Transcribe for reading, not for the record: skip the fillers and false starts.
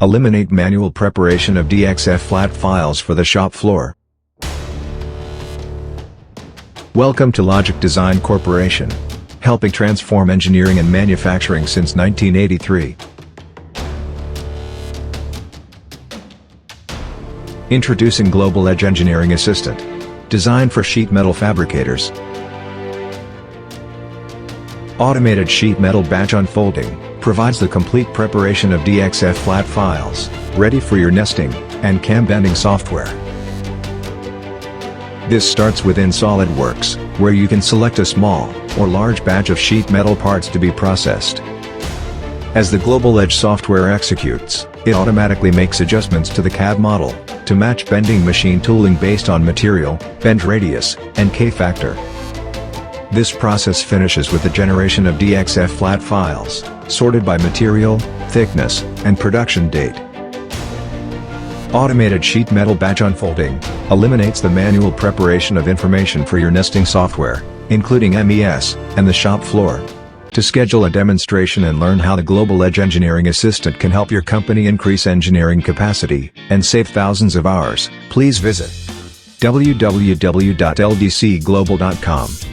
eliminate manual preparation of DXF flat files for the shop floor. Welcome to Logic Design Corporation, helping transform engineering and manufacturing since 1983. Introducing Global Edge Engineering Assistant, designed for sheet metal fabricators. Automated sheet metal batch unfolding provides the complete preparation of DXF flat files, ready for your nesting and cam bending software. This starts within SolidWorks, where you can select a small or large batch of sheet metal parts to be processed. As the Global Edge software executes, it automatically makes adjustments to the CAD model to match bending machine tooling based on material, bend radius, and K-factor. This process finishes with the generation of DXF flat files, sorted by material, thickness, and production date. Automated sheet metal batch unfolding eliminates the manual preparation of information for your nesting software, including MES and the shop floor. To schedule a demonstration and learn how the Global Edge Engineering Assistant can help your company increase engineering capacity and save thousands of hours, please visit www.ldcglobal.com.